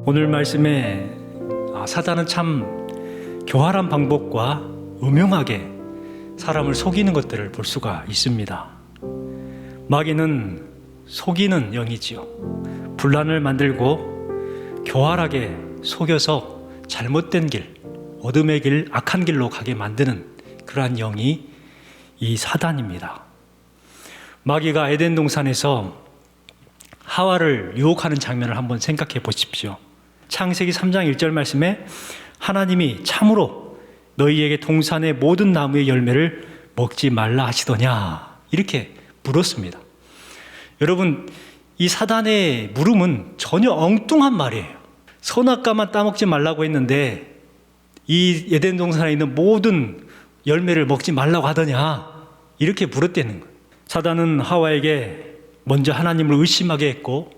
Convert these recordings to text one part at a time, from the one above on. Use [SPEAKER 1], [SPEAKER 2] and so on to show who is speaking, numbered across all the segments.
[SPEAKER 1] 오늘 말씀에 사단은 참 교활한 방법과 음흉하게 사람을 속이는 것들을 볼 수가 있습니다. 마귀는 속이는 영이지요. 분란을 만들고 교활하게 속여서 잘못된 길, 어둠의 길, 악한 길로 가게 만드는 그러한 영이 이 사단입니다. 마귀가 에덴 동산에서 하와를 유혹하는 장면을 한번 생각해 보십시오. 창세기 3장 1절 말씀에 하나님이 참으로 너희에게 동산의 모든 나무의 열매를 먹지 말라 하시더냐, 이렇게 물었습니다. 여러분, 이 사단의 물음은 전혀 엉뚱한 말이에요. 선악과만 따먹지 말라고 했는데 이 에덴 동산에 있는 모든 열매를 먹지 말라고 하더냐, 이렇게 물었다는 거예요. 사단은 하와에게 먼저 하나님을 의심하게 했고,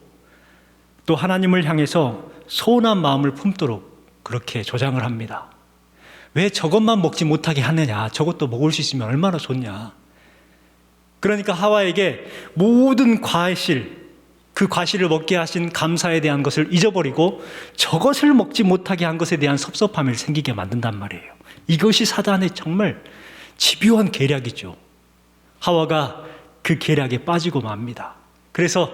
[SPEAKER 1] 또 하나님을 향해서 소원한 마음을 품도록 그렇게 조장을 합니다. 왜 저것만 먹지 못하게 하느냐, 저것도 먹을 수 있으면 얼마나 좋냐. 그러니까 하와에게 모든 과실, 그 과실을 먹게 하신 감사에 대한 것을 잊어버리고 저것을 먹지 못하게 한 것에 대한 섭섭함을 생기게 만든단 말이에요. 이것이 사단의 정말 집요한 계략이죠. 하와가 그 계략에 빠지고 맙니다. 그래서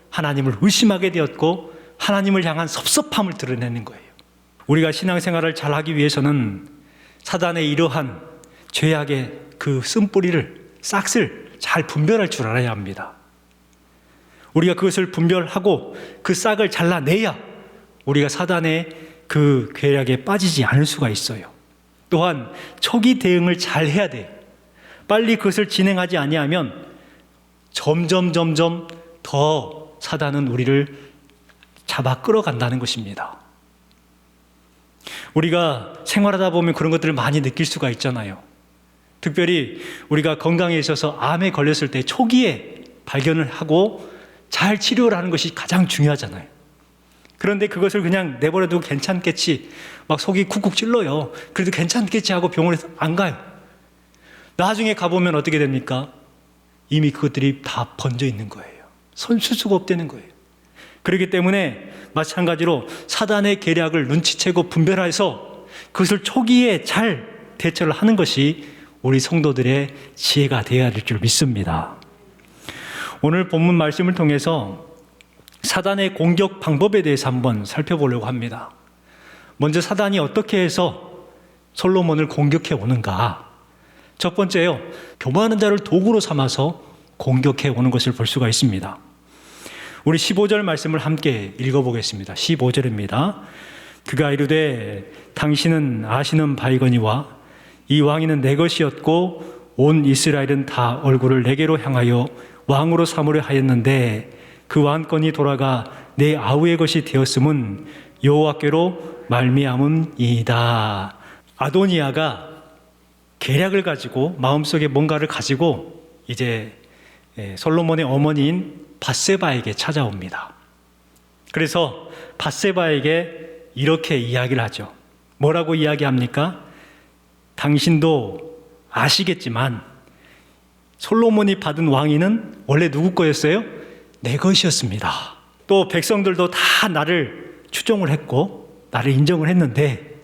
[SPEAKER 1] 하나님을 의심하게 되었고 하나님을 향한 섭섭함을 드러내는 거예요. 우리가 신앙생활을 잘하기 위해서는 사단의 이러한 죄악의 그 쓴뿌리를, 싹을 잘 분별할 줄 알아야 합니다. 우리가 그것을 분별하고 그 싹을 잘라내야 우리가 사단의 그 계략에 빠지지 않을 수가 있어요. 또한 초기 대응을 잘 해야 돼요. 빨리 그것을 진행하지 아니하면 점점 더 사단은 우리를 잡아 끌어간다는 것입니다. 우리가 생활하다 보면 그런 것들을 많이 느낄 수가 있잖아요. 특별히 우리가 건강에 있어서 암에 걸렸을 때 초기에 발견을 하고 잘 치료를 하는 것이 가장 중요하잖아요. 그런데 그것을 그냥 내버려도 괜찮겠지, 막 속이 쿡쿡 찔러요. 그래도 괜찮겠지 하고 병원에 안 가요. 나중에 가보면 어떻게 됩니까? 이미 그것들이 다 번져 있는 거예요. 손쓸 수가 없다는 거예요. 그렇기 때문에 마찬가지로 사단의 계략을 눈치채고 분별해서 그것을 초기에 잘 대처를 하는 것이 우리 성도들의 지혜가 되어야 될 줄 믿습니다. 오늘 본문 말씀을 통해서 사단의 공격 방법에 대해서 한번 살펴보려고 합니다. 먼저 사단이 어떻게 해서 솔로몬을 공격해 오는가? 첫 번째요, 교만한 자를 도구로 삼아서 공격해 오는 것을 볼 수가 있습니다. 우리 15절 말씀을 함께 읽어보겠습니다. 15절입니다. 그가 이르되 당신은 아시는 바이거니와 이 왕위는 내 것이었고 온 이스라엘은 다 얼굴을 내게로 향하여 왕으로 삼으려 하였는데 그 왕권이 돌아가 내 아우의 것이 되었음은 여호와께로 말미암음이다. 아도니아가 계략을 가지고 마음속에 뭔가를 가지고 이제 솔로몬의 어머니인 밧세바에게 찾아옵니다. 그래서 밧세바에게 이렇게 이야기를 하죠. 뭐라고 이야기합니까? 당신도 아시겠지만 솔로몬이 받은 왕위는 원래 누구 거였어요? 내 것이었습니다. 또 백성들도 다 나를 추종을 했고 나를 인정을 했는데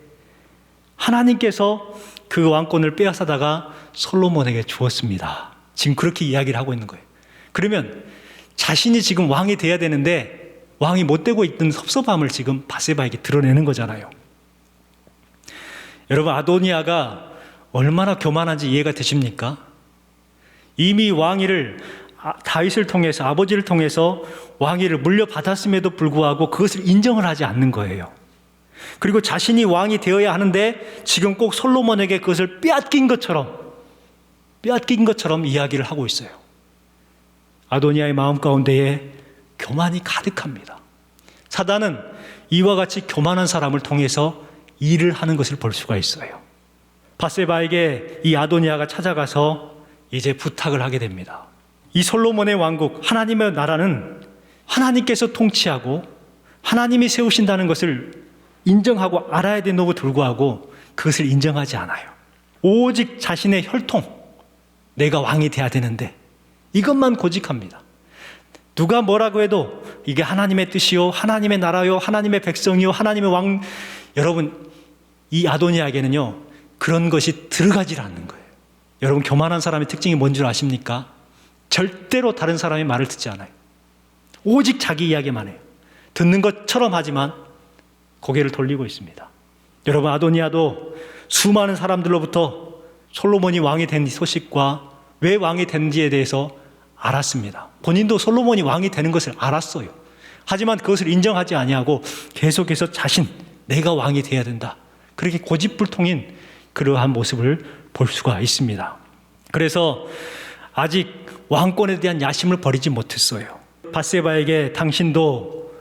[SPEAKER 1] 하나님께서 그 왕권을 빼앗아다가 솔로몬에게 주었습니다. 지금 그렇게 이야기를 하고 있는 거예요. 그러면 자신이 지금 왕이 돼야 되는데 왕이 못 되고 있던 섭섭함을 지금 밧세바에게 드러내는 거잖아요. 여러분, 아도니아가 얼마나 교만한지 이해가 되십니까? 이미 왕위를 다윗을 통해서, 아버지를 통해서 왕위를 물려받았음에도 불구하고 그것을 인정을 하지 않는 거예요. 그리고 자신이 왕이 되어야 하는데 지금 꼭 솔로몬에게 그것을 빼앗긴 것처럼 이야기를 하고 있어요. 아도니아의 마음 가운데에 교만이 가득합니다. 사단은 이와 같이 교만한 사람을 통해서 일을 하는 것을 볼 수가 있어요. 밧세바에게 이 아도니아가 찾아가서 이제 부탁을 하게 됩니다. 이 솔로몬의 왕국, 하나님의 나라는 하나님께서 통치하고 하나님이 세우신다는 것을 인정하고 알아야 되는데도 불구하고 그것을 인정하지 않아요. 오직 자신의 혈통, 내가 왕이 돼야 되는데 이것만 고집합니다. 누가 뭐라고 해도 이게 하나님의 뜻이요, 하나님의 나라요, 하나님의 백성이요, 하나님의 왕. 여러분, 이 아도니아에게는요, 그런 것이 들어가질 않는 거예요. 여러분, 교만한 사람의 특징이 뭔 줄 아십니까? 절대로 다른 사람의 말을 듣지 않아요. 오직 자기 이야기만 해요. 듣는 것처럼 하지만 고개를 돌리고 있습니다. 여러분, 아도니아도 수많은 사람들로부터 솔로몬이 왕이 된 소식과 왜 왕이 된지에 대해서 알았습니다. 본인도 솔로몬이 왕이 되는 것을 알았어요. 하지만 그것을 인정하지 아니하고 계속해서 내가 왕이 돼야 된다, 그렇게 고집불통인 그러한 모습을 볼 수가 있습니다. 그래서 아직 왕권에 대한 야심을 버리지 못했어요. 밧세바에게 당신도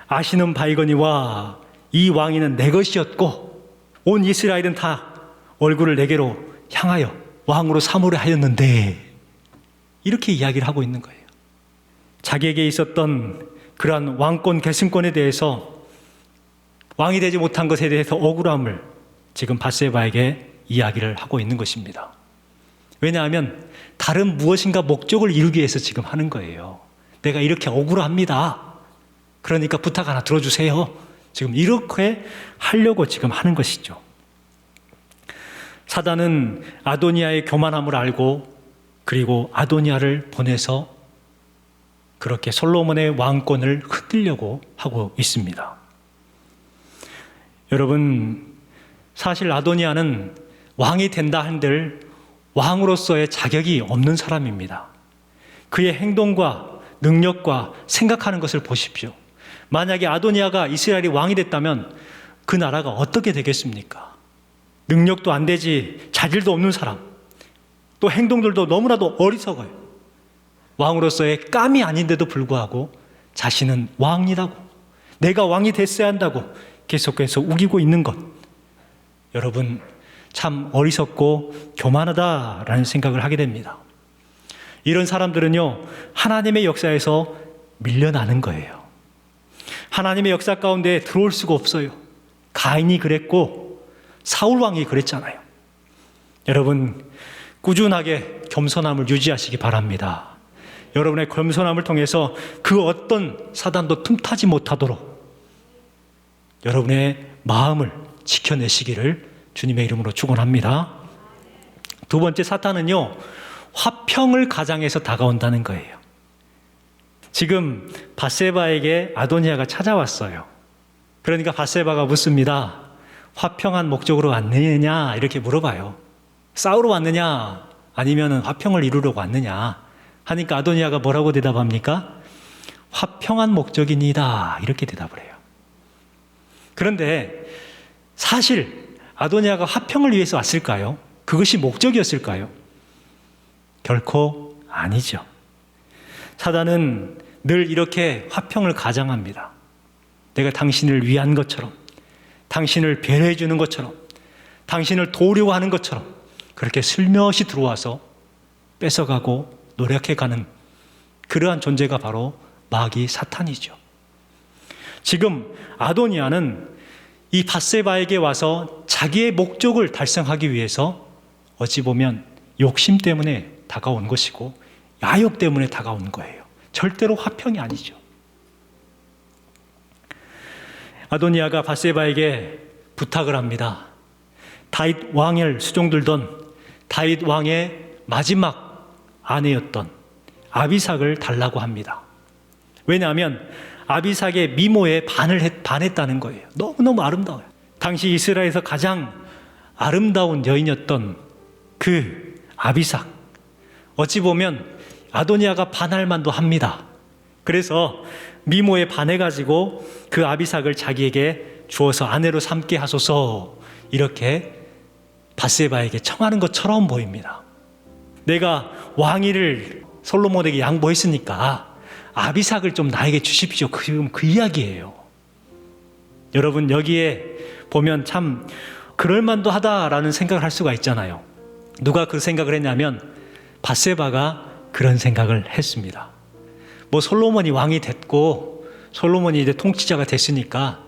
[SPEAKER 1] 아시는 바이거니와 이 왕위는 내 것이었고 온 이스라엘은 다 얼굴을 내게로 향하여 왕으로 삼으려 하였는데, 이렇게 이야기를 하고 있는 거예요. 자기에게 있었던 그러한 왕권 계승권에 대해서, 왕이 되지 못한 것에 대해서 억울함을 지금 밧세바에게 이야기를 하고 있는 것입니다. 왜냐하면 다른 무엇인가 목적을 이루기 위해서 지금 하는 거예요. 내가 이렇게 억울합니다, 그러니까 부탁 하나 들어주세요. 지금 이렇게 하려고 지금 하는 것이죠. 사단은 아도니아의 교만함을 알고, 그리고 아도니아를 보내서 그렇게 솔로몬의 왕권을 흔들려고 하고 있습니다. 여러분, 사실 아도니아는 왕이 된다 한들 왕으로서의 자격이 없는 사람입니다. 그의 행동과 능력과 생각하는 것을 보십시오. 만약에 아도니아가 이스라엘이 왕이 됐다면 그 나라가 어떻게 되겠습니까? 능력도 안 되지, 자질도 없는 사람, 또 행동들도 너무나도 어리석어요. 왕으로서의 깜이 아닌데도 불구하고 자신은 왕이라고, 내가 왕이 됐어야 한다고 계속해서 우기고 있는 것, 여러분, 참 어리석고 교만하다라는 생각을 하게 됩니다. 이런 사람들은요, 하나님의 역사에서 밀려나는 거예요. 하나님의 역사 가운데 들어올 수가 없어요. 가인이 그랬고 사울 왕이 그랬잖아요. 여러분, 꾸준하게 겸손함을 유지하시기 바랍니다. 여러분의 겸손함을 통해서 그 어떤 사단도 틈타지 못하도록 여러분의 마음을 지켜내시기를 주님의 이름으로 축원합니다. 두 번째, 사탄은요, 화평을 가장해서 다가온다는 거예요. 지금 밧세바에게 아도니아가 찾아왔어요. 그러니까 밧세바가 묻습니다. 화평한 목적으로 왔느냐, 이렇게 물어봐요. 싸우러 왔느냐, 아니면 화평을 이루려고 왔느냐 하니까 아도니아가 뭐라고 대답합니까? 화평한 목적입니다, 이렇게 대답을 해요. 그런데 사실 아도니아가 화평을 위해서 왔을까요? 그것이 목적이었을까요? 결코 아니죠. 사단은 늘 이렇게 화평을 가장합니다. 내가 당신을 위한 것처럼, 당신을 배려해 주는 것처럼, 당신을 도우려고 하는 것처럼 그렇게 슬며시 들어와서 뺏어가고 노력해가는 그러한 존재가 바로 마귀 사탄이죠. 지금 아도니아는 이 밧세바에게 와서 자기의 목적을 달성하기 위해서 어찌 보면 욕심 때문에 다가온 것이고 야욕 때문에 다가온 거예요. 절대로 화평이 아니죠. 아도니아가 밧세바에게 부탁을 합니다. 다윗 왕을 수종들던 다윗 왕의 마지막 아내였던 아비삭을 달라고 합니다. 왜냐하면 아비삭의 미모에 반했다는 거예요. 너무너무 아름다워요. 당시 이스라엘에서 가장 아름다운 여인이었던 그 아비삭, 어찌 보면 아도니아가 반할 만도 합니다. 그래서 미모에 반해가지고 그 아비삭을 자기에게 주어서 아내로 삼게 하소서, 이렇게 밧세바에게 청하는 것처럼 보입니다. 내가 왕위를 솔로몬에게 양보했으니까 아비삭을 좀 나에게 주십시오, 그 이야기예요. 여러분, 여기에 보면 참 그럴만도 하다라는 생각을 할 수가 있잖아요. 누가 그 생각을 했냐면 밧세바가 그런 생각을 했습니다. 뭐 솔로몬이 왕이 됐고 솔로몬이 이제 통치자가 됐으니까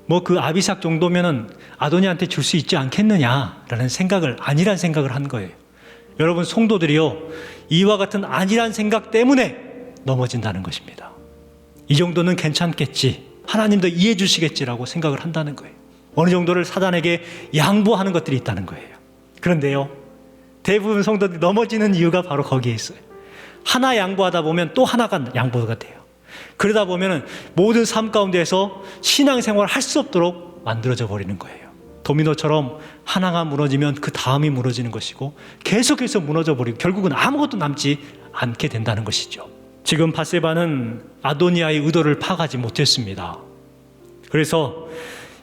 [SPEAKER 1] 뭐 그 아비삭 정도면은 아도니아한테 줄 수 있지 않겠느냐라는 생각을, 아니란 생각을 한 거예요. 여러분, 성도들이요, 이와 같은 아니란 생각 때문에 넘어진다는 것입니다. 이 정도는 괜찮겠지, 하나님도 이해해 주시겠지라고 생각을 한다는 거예요. 어느 정도를 사단에게 양보하는 것들이 있다는 거예요. 그런데요, 대부분 성도들이 넘어지는 이유가 바로 거기에 있어요. 하나 양보하다 보면 또 하나가 양보가 돼요. 그러다 보면 모든 삶 가운데에서 신앙생활을 할 수 없도록 만들어져 버리는 거예요. 도미노처럼 하나가 무너지면 그 다음이 무너지는 것이고 계속해서 무너져 버리고 결국은 아무것도 남지 않게 된다는 것이죠. 지금 밧세바는 아도니아의 의도를 파악하지 못했습니다. 그래서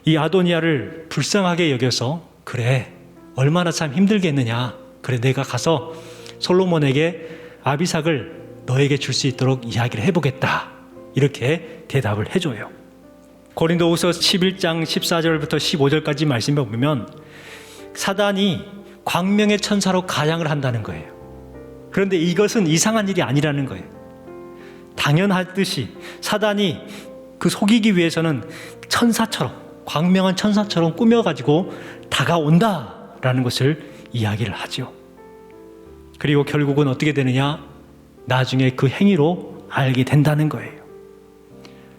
[SPEAKER 1] 이 아도니아를 불쌍하게 여겨서, 그래, 얼마나 참 힘들겠느냐, 그래, 내가 가서 솔로몬에게 아비삭을 너에게 줄 수 있도록 이야기를 해보겠다, 이렇게 대답을 해줘요. 고린도후서 11장 14절부터 15절까지 말씀해 보면 사단이 광명의 천사로 가양을 한다는 거예요. 그런데 이것은 이상한 일이 아니라는 거예요. 당연하듯이 사단이 그 속이기 위해서는 천사처럼, 광명한 천사처럼 꾸며가지고 다가온다라는 것을 이야기를 하죠. 그리고 결국은 어떻게 되느냐? 나중에 그 행위로 알게 된다는 거예요.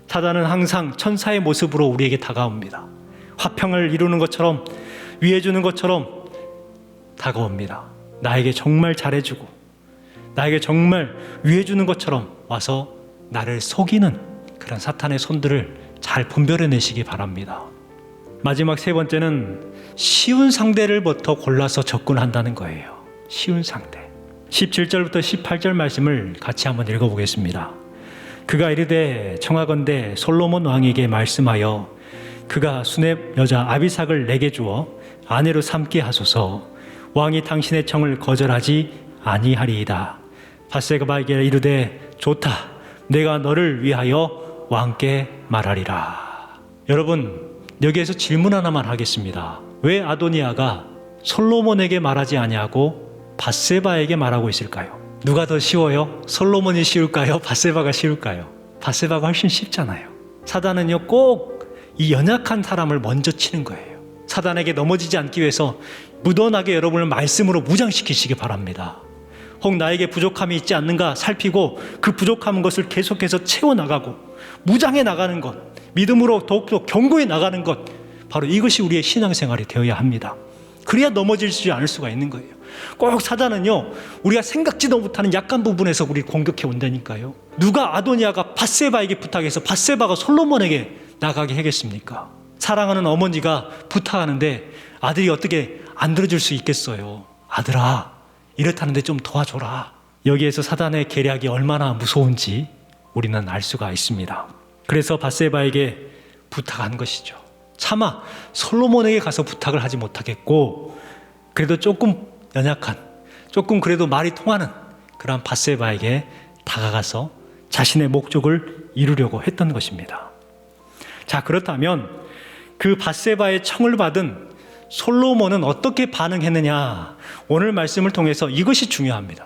[SPEAKER 1] 사단은 항상 천사의 모습으로 우리에게 다가옵니다. 화평을 이루는 것처럼, 위해 주는 것처럼 다가옵니다. 나에게 정말 잘해주고 나에게 정말 위해 주는 것처럼 와서 나를 속이는 그런 사탄의 손들을 잘 분별해내시기 바랍니다. 마지막 세 번째는 쉬운 상대를부터 골라서 접근한다는 거예요. 쉬운 상대. 17절부터 18절 말씀을 같이 한번 읽어보겠습니다. 그가 이르되 청하건대 솔로몬 왕에게 말씀하여 그가 수렙 여자 아비삭을 내게 주어 아내로 삼게 하소서. 왕이 당신의 청을 거절하지 아니하리이다. 밧세바에게 이르되 좋다. 내가 너를 위하여 왕께 말하리라. 여러분, 여기에서 질문 하나만 하겠습니다. 왜 아도니아가 솔로몬에게 말하지 아니하고 밧세바에게 말하고 있을까요? 누가 더 쉬워요? 솔로몬이 쉬울까요? 밧세바가 쉬울까요? 밧세바가 훨씬 쉽잖아요. 사단은요, 꼭 이 연약한 사람을 먼저 치는 거예요. 사단에게 넘어지지 않기 위해서 무던하게 여러분을 말씀으로 무장시키시기 바랍니다. 혹 나에게 부족함이 있지 않는가 살피고 그 부족한 것을 계속해서 채워나가고 무장해 나가는 것, 믿음으로 더욱더 견고해 나가는 것, 바로 이것이 우리의 신앙생활이 되어야 합니다. 그래야 넘어지지 않을 수가 있는 거예요. 꼭 사단은요, 우리가 생각지도 못하는 약한 부분에서 우리를 공격해 온다니까요. 누가 아도니아가 밧세바에게 부탁해서 밧세바가 솔로몬에게 나가게 하겠습니까? 사랑하는 어머니가 부탁하는데 아들이 어떻게 안 들어줄 수 있겠어요? 아들아, 이렇다는데 좀 도와줘라. 여기에서 사단의 계략이 얼마나 무서운지 우리는 알 수가 있습니다. 그래서 밧세바에게 부탁한 것이죠. 차마 솔로몬에게 가서 부탁을 하지 못하겠고, 그래도 조금 연약한, 조금 그래도 말이 통하는 그런 밧세바에게 다가가서 자신의 목적을 이루려고 했던 것입니다. 자, 그렇다면 그 밧세바의 청을 받은 솔로몬은 어떻게 반응했느냐? 오늘 말씀을 통해서 이것이 중요합니다.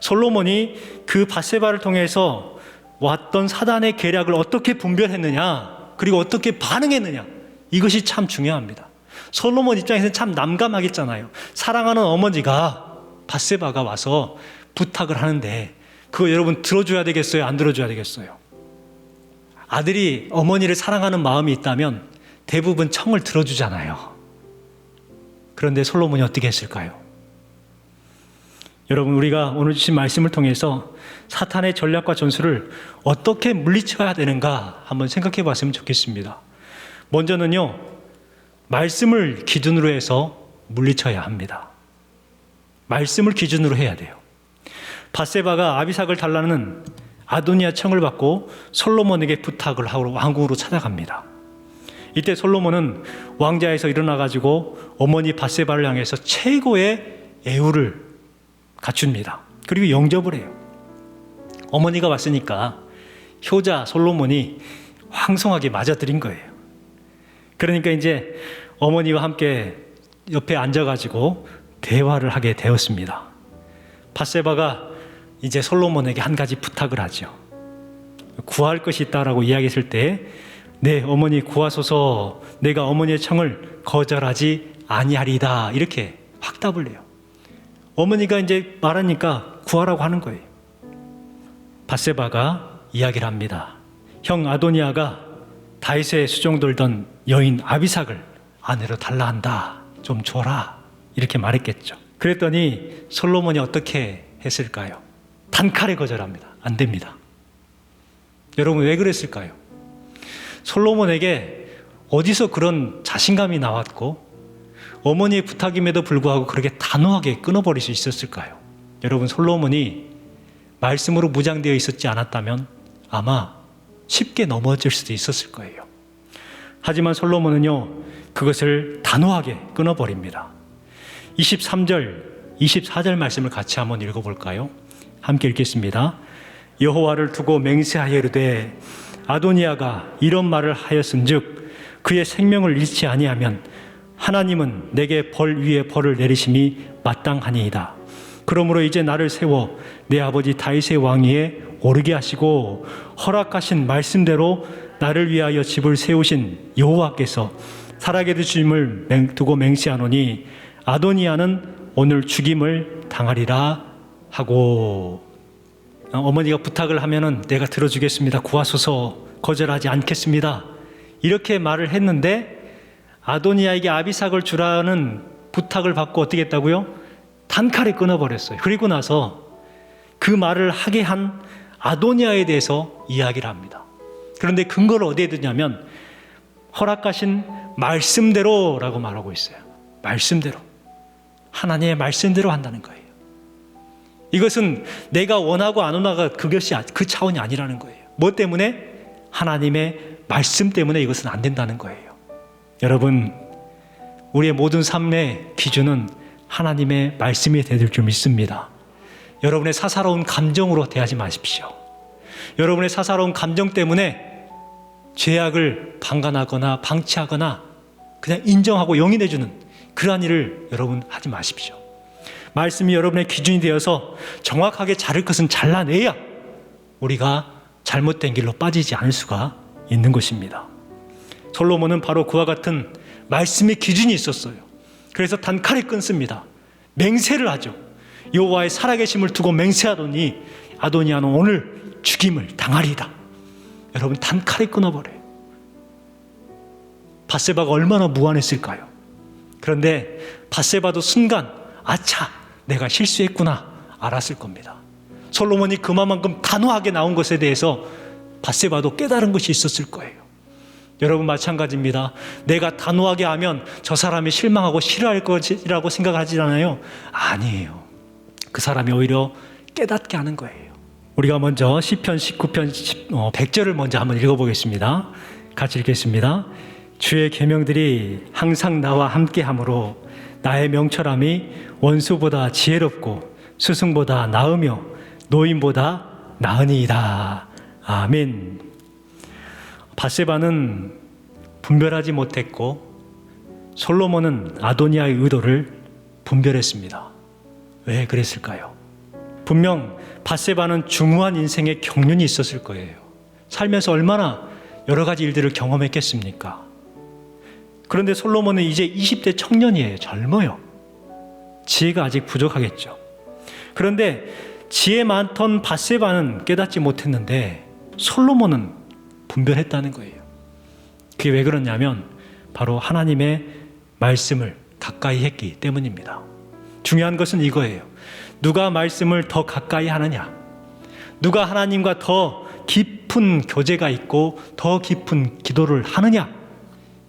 [SPEAKER 1] 솔로몬이 그 밧세바를 통해서 왔던 사단의 계략을 어떻게 분별했느냐, 그리고 어떻게 반응했느냐, 이것이 참 중요합니다. 솔로몬 입장에서는 참 난감하겠잖아요. 사랑하는 어머니가, 밧세바가 와서 부탁을 하는데 그거 여러분 들어줘야 되겠어요? 안 들어줘야 되겠어요? 아들이 어머니를 사랑하는 마음이 있다면 대부분 청을 들어주잖아요. 그런데 솔로몬이 어떻게 했을까요? 여러분, 우리가 오늘 주신 말씀을 통해서 사탄의 전략과 전술을 어떻게 물리쳐야 되는가 한번 생각해 봤으면 좋겠습니다. 먼저는요, 말씀을 기준으로 해서 물리쳐야 합니다. 말씀을 기준으로 해야 돼요. 밧세바가 아비삭을 달라는 아도니아 청을 받고 솔로몬에게 부탁을 하고 왕궁으로 찾아갑니다. 이때 솔로몬은 왕자에서 일어나가지고 어머니 밧세바를 향해서 최고의 애우를 갖춥니다. 그리고 영접을 해요. 어머니가 왔으니까 효자 솔로몬이 황송하게 맞아들인 거예요. 그러니까 이제 어머니와 함께 옆에 앉아가지고 대화를 하게 되었습니다. 밧세바가 이제 솔로몬에게 한 가지 부탁을 하죠. 구할 것이 있다라고 이야기했을 때, 네, 어머니 구하소서, 내가 어머니의 청을 거절하지 아니하리이다, 이렇게 확답을 해요. 어머니가 이제 말하니까 구하라고 하는 거예요. 밧세바가 이야기를 합니다. 형 아도니아가 다윗의 수종 돌던 여인 아비삭을 아내로 달라 한다. 좀 줘라. 이렇게 말했겠죠. 그랬더니 솔로몬이 어떻게 했을까요? 단칼에 거절합니다. 안 됩니다. 여러분 왜 그랬을까요? 솔로몬에게 어디서 그런 자신감이 나왔고 어머니의 부탁임에도 불구하고 그렇게 단호하게 끊어버릴 수 있었을까요? 여러분 솔로몬이 말씀으로 무장되어 있었지 않았다면 아마 쉽게 넘어질 수도 있었을 거예요. 하지만 솔로몬은요 그것을 단호하게 끊어버립니다. 23절, 24절 말씀을 같이 한번 읽어볼까요? 함께 읽겠습니다. 여호와를 두고 맹세하여 이르되 아도니아가 이런 말을 하였은즉 그의 생명을 잃지 아니하면 하나님은 내게 벌 위에 벌을 내리심이 마땅하니이다. 그러므로 이제 나를 세워 내 아버지 다윗의 왕위에 오르게 하시고 허락하신 말씀대로 나를 위하여 집을 세우신 여호와께서 살아계 주심을 두고 맹세하노니 아도니아는 오늘 죽임을 당하리라 하고, 어머니가 부탁을 하면은 내가 들어주겠습니다. 구하소서, 거절하지 않겠습니다. 이렇게 말을 했는데 아도니아에게 아비삭을 주라는 부탁을 받고 어떻게 했다고요? 단칼에 끊어버렸어요. 그리고 나서 그 말을 하게 한 아도니아에 대해서 이야기를 합니다. 그런데 근거를 어디에 두냐면 허락하신 말씀대로라고 말하고 있어요. 말씀대로. 하나님의 말씀대로 한다는 거예요. 이것은 내가 원하고 안 원하가 그것이 그 차원이 아니라는 거예요. 뭐 때문에? 하나님의 말씀 때문에 이것은 안 된다는 거예요. 여러분, 우리의 모든 삶의 기준은 하나님의 말씀이 될 줄 믿습니다. 여러분의 사사로운 감정으로 대하지 마십시오. 여러분의 사사로운 감정 때문에 죄악을 방관하거나 방치하거나 그냥 인정하고 용인해주는 그러한 일을 여러분 하지 마십시오. 말씀이 여러분의 기준이 되어서 정확하게 자를 것은 잘라내야 우리가 잘못된 길로 빠지지 않을 수가 있는 것입니다. 솔로몬은 바로 그와 같은 말씀의 기준이 있었어요. 그래서 단칼에 끊습니다. 맹세를 하죠. 여호와의 살아계심을 두고 맹세하더니 아도니아는 오늘 죽임을 당하리이다. 여러분 단칼에 끊어버려요. 밧세바가 얼마나 무안했을까요? 그런데 밧세바도 순간 아차 내가 실수했구나 알았을 겁니다. 솔로몬이 그만큼 단호하게 나온 것에 대해서 밧세바도 깨달은 것이 있었을 거예요. 여러분 마찬가지입니다. 내가 단호하게 하면 저 사람이 실망하고 싫어할 것이라고 생각하지 않아요? 아니에요. 그 사람이 오히려 깨닫게 하는 거예요. 우리가 먼저 시편 19편 100절을 먼저 한번 읽어보겠습니다. 같이 읽겠습니다. 주의 계명들이 항상 나와 함께하므로 나의 명철함이 원수보다 지혜롭고 스승보다 나으며 노인보다 나으니이다. 아멘. 밧세바는 분별하지 못했고 솔로몬은 아도니아의 의도를 분별했습니다. 왜 그랬을까요? 분명 밧세바는 중후한 인생의 경륜이 있었을 거예요. 살면서 얼마나 여러 가지 일들을 경험했겠습니까? 그런데 솔로몬은 이제 20대 청년이에요. 젊어요. 지혜가 아직 부족하겠죠. 그런데 지혜 많던 밧세바는 깨닫지 못했는데 솔로몬은 분별했다는 거예요. 그게 왜 그러냐면 바로 하나님의 말씀을 가까이 했기 때문입니다. 중요한 것은 이거예요. 누가 말씀을 더 가까이 하느냐, 누가 하나님과 더 깊은 교제가 있고 더 깊은 기도를 하느냐,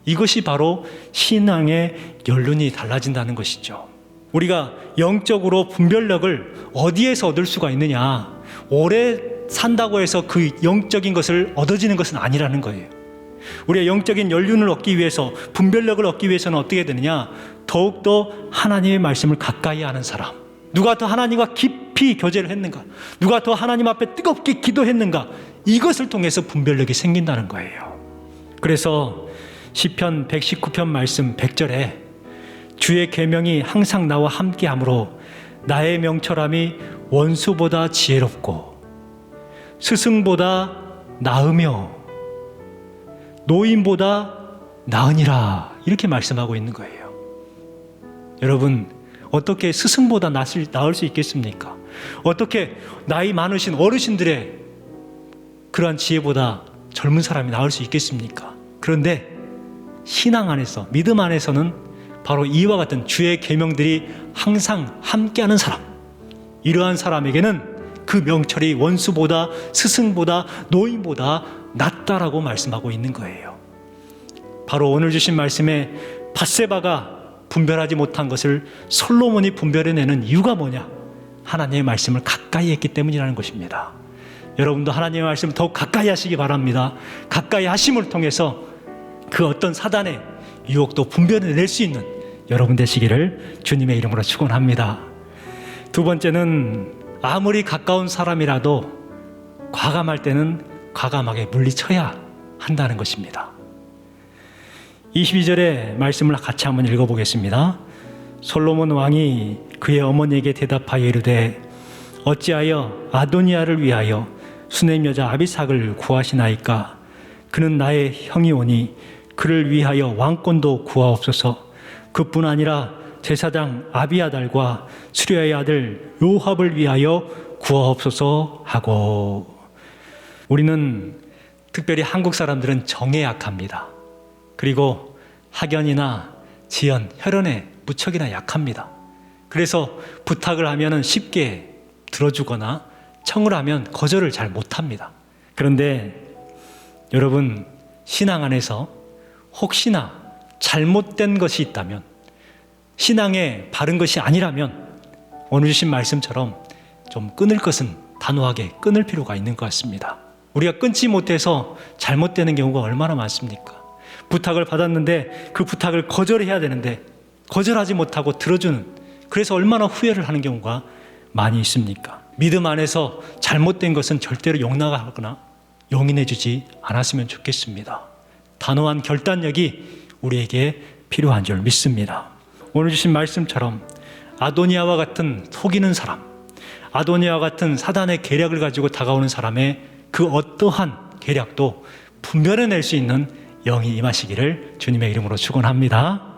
[SPEAKER 1] 이것이 바로 신앙의 연륜이 달라진다는 것이죠. 우리가 영적으로 분별력을 어디에서 얻을 수가 있느냐, 오래 산다고 해서 그 영적인 것을 얻어지는 것은 아니라는 거예요. 우리의 영적인 연륜을 얻기 위해서, 분별력을 얻기 위해서는 어떻게 되느냐, 더욱더 하나님의 말씀을 가까이 하는 사람, 누가 더 하나님과 깊이 교제를 했는가, 누가 더 하나님 앞에 뜨겁게 기도했는가, 이것을 통해서 분별력이 생긴다는 거예요. 그래서 시편 119편 말씀 100절에 주의 계명이 항상 나와 함께하므로 나의 명철함이 원수보다 지혜롭고 스승보다 나으며 노인보다 나으니라, 이렇게 말씀하고 있는 거예요. 여러분, 어떻게 스승보다 나을 수 있겠습니까? 어떻게 나이 많으신 어르신들의 그러한 지혜보다 젊은 사람이 나을 수 있겠습니까? 그런데 신앙 안에서, 믿음 안에서는 바로 이와 같은 주의 계명들이 항상 함께하는 사람, 이러한 사람에게는 그 명철이 원수보다, 스승보다, 노인보다 낫다라고 말씀하고 있는 거예요. 바로 오늘 주신 말씀에 밧세바가 분별하지 못한 것을 솔로몬이 분별해내는 이유가 뭐냐? 하나님의 말씀을 가까이 했기 때문이라는 것입니다. 여러분도 하나님의 말씀을 더욱 가까이 하시기 바랍니다. 가까이 하심을 통해서 그 어떤 사단의 유혹도 분별해낼 수 있는 여러분 되시기를 주님의 이름으로 축원합니다. 두 번째는 아무리 가까운 사람이라도 과감할 때는 과감하게 물리쳐야 한다는 것입니다. 22절의 말씀을 같이 한번 읽어보겠습니다. 솔로몬 왕이 그의 어머니에게 대답하여 이르되 어찌하여 아도니아를 위하여 수넴 여자 아비삭을 구하시나이까? 그는 나의 형이오니 그를 위하여 왕권도 구하옵소서. 그뿐 아니라 제사장 아비아달과 수리아의 아들 요압을 위하여 구하옵소서 하고. 우리는 특별히 한국 사람들은 정에 약합니다. 그리고 학연이나 지연, 혈연에 무척이나 약합니다. 그래서 부탁을 하면 쉽게 들어주거나 청을 하면 거절을 잘 못합니다. 그런데 여러분, 신앙 안에서 혹시나 잘못된 것이 있다면, 신앙에 바른 것이 아니라면 오늘 주신 말씀처럼 좀 끊을 것은 단호하게 끊을 필요가 있는 것 같습니다. 우리가 끊지 못해서 잘못되는 경우가 얼마나 많습니까? 부탁을 받았는데 그 부탁을 거절해야 되는데 거절하지 못하고 들어주는, 그래서 얼마나 후회를 하는 경우가 많이 있습니까? 믿음 안에서 잘못된 것은 절대로 용납하거나 용인해주지 않았으면 좋겠습니다. 단호한 결단력이 우리에게 필요한 줄 믿습니다. 오늘 주신 말씀처럼 아도니아와 같은 속이는 사람, 아도니아와 같은 사단의 계략을 가지고 다가오는 사람의 그 어떠한 계략도 분별해낼 수 있는 영이 임하시기를 주님의 이름으로 축원합니다.